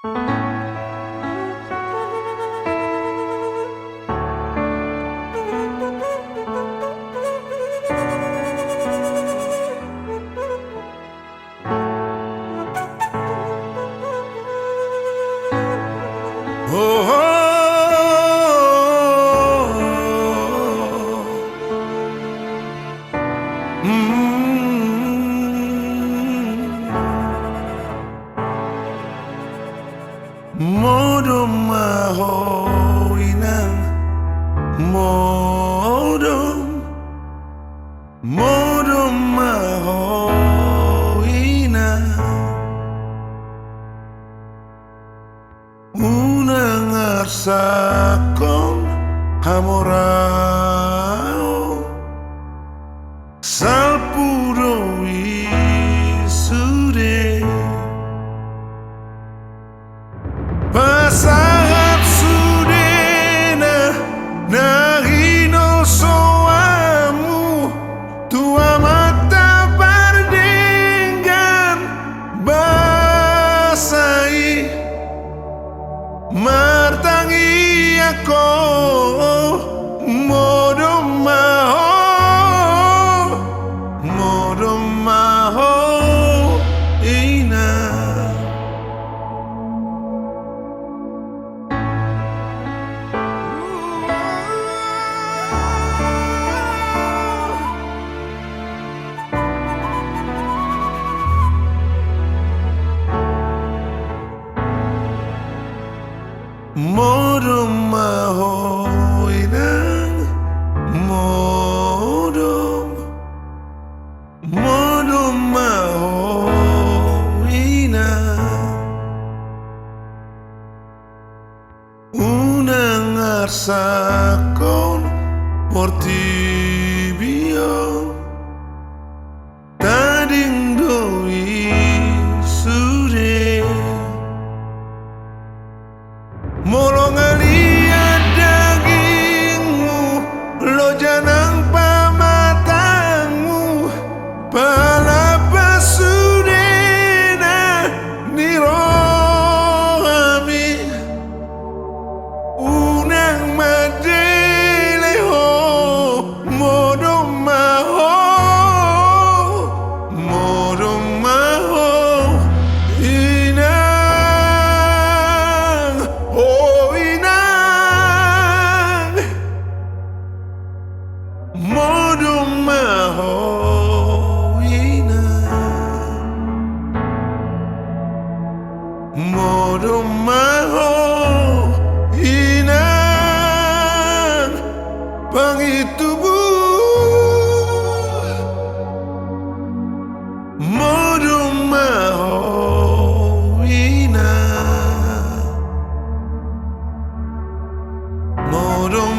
Oh, Modom maho inang, Modom maho inang, unang arsakon hamorao salpuro isude pasangan sudena nahino soamu tua mata pardenggan basai martangi ako Modom maho ina. Modom maho inang, Modom maho inang, unang arsakon portibio tading doi sude molongan lihat dagingmu lo janang pamatangmu palapa sudena nirohami unang madeleho Modom maho inang, oh inang, Modom maho inang, Modom maho inang, pangitubu Modom maho inang, Modom